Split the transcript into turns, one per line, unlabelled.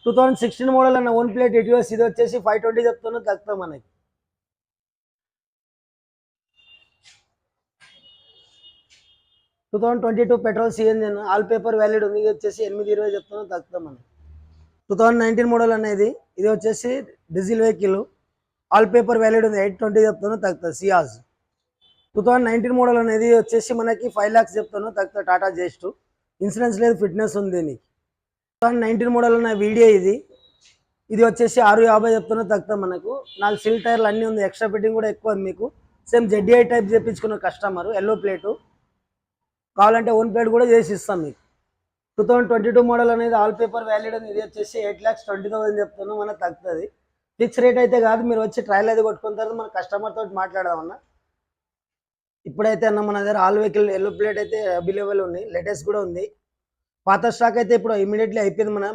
2016 model అన్న own plate Etios ఇది వచ్చేసి 520 చెప్తాను తగ్గుతాం మనకి. 2022 petrol CNG all paper valid ఉంది, ఇది వచ్చేసి 820 చెప్తాను తగ్గుతాం మనకి. 2019 మోడల్ అనేది ఇది వచ్చేసి diesel vehicle, all paper valid ఉంది, 820 చెప్తాను తగ్గుతుంది సియాజ్. 2019 మోడల్ అనేది వచ్చేసి మనకి 5 lakhs చెప్తాను తగ్గుతుంది టాటా జెస్ట్, ఇన్సూరెన్స్ లేదు, ఫిట్నెస్ ఉంది దీనికి. 2019 మోడల్ ఉన్న వీడియో ఇది వచ్చేసి 650 చెప్తాను తగ్గుతాం మనకు. 4 సిల్ టైర్లు అన్నీ ఉంది, ఎక్స్ట్రా ఫిట్టింగ్ కూడా ఎక్కువ ఉంది మీకు. సేమ్ జెడ్డీఐ టైప్ చేయించుకున్న కస్టమర్, ఎల్లో ప్లేటు కావాలంటే ఓన్ ప్లేట్ కూడా చేసి ఇస్తాం మీకు. 2022 మోడల్ అనేది ఆల్ పేపర్ వ్యాలిడ్ ఉంది, ఇది వచ్చేసి 8,20,000 చెప్తాను మనకు తగ్గుతుంది. ఫిక్స్ రేట్ అయితే కాదు, మీరు వచ్చి ట్రయల్ అయితే కొట్టుకున్న తర్వాత మన కస్టమర్ తోటి మాట్లాడదామన్నా. ఇప్పుడైతే అన్న మన దగ్గర ఆల్ వెహికల్ ఎల్లో ప్లేట్ అయితే అవైలబుల్ ఉంది, లేటెస్ట్ కూడా ఉంది. పాత స్టాక్ అయితే ఇప్పుడు ఇమీడియట్లీ అయిపోయింది మన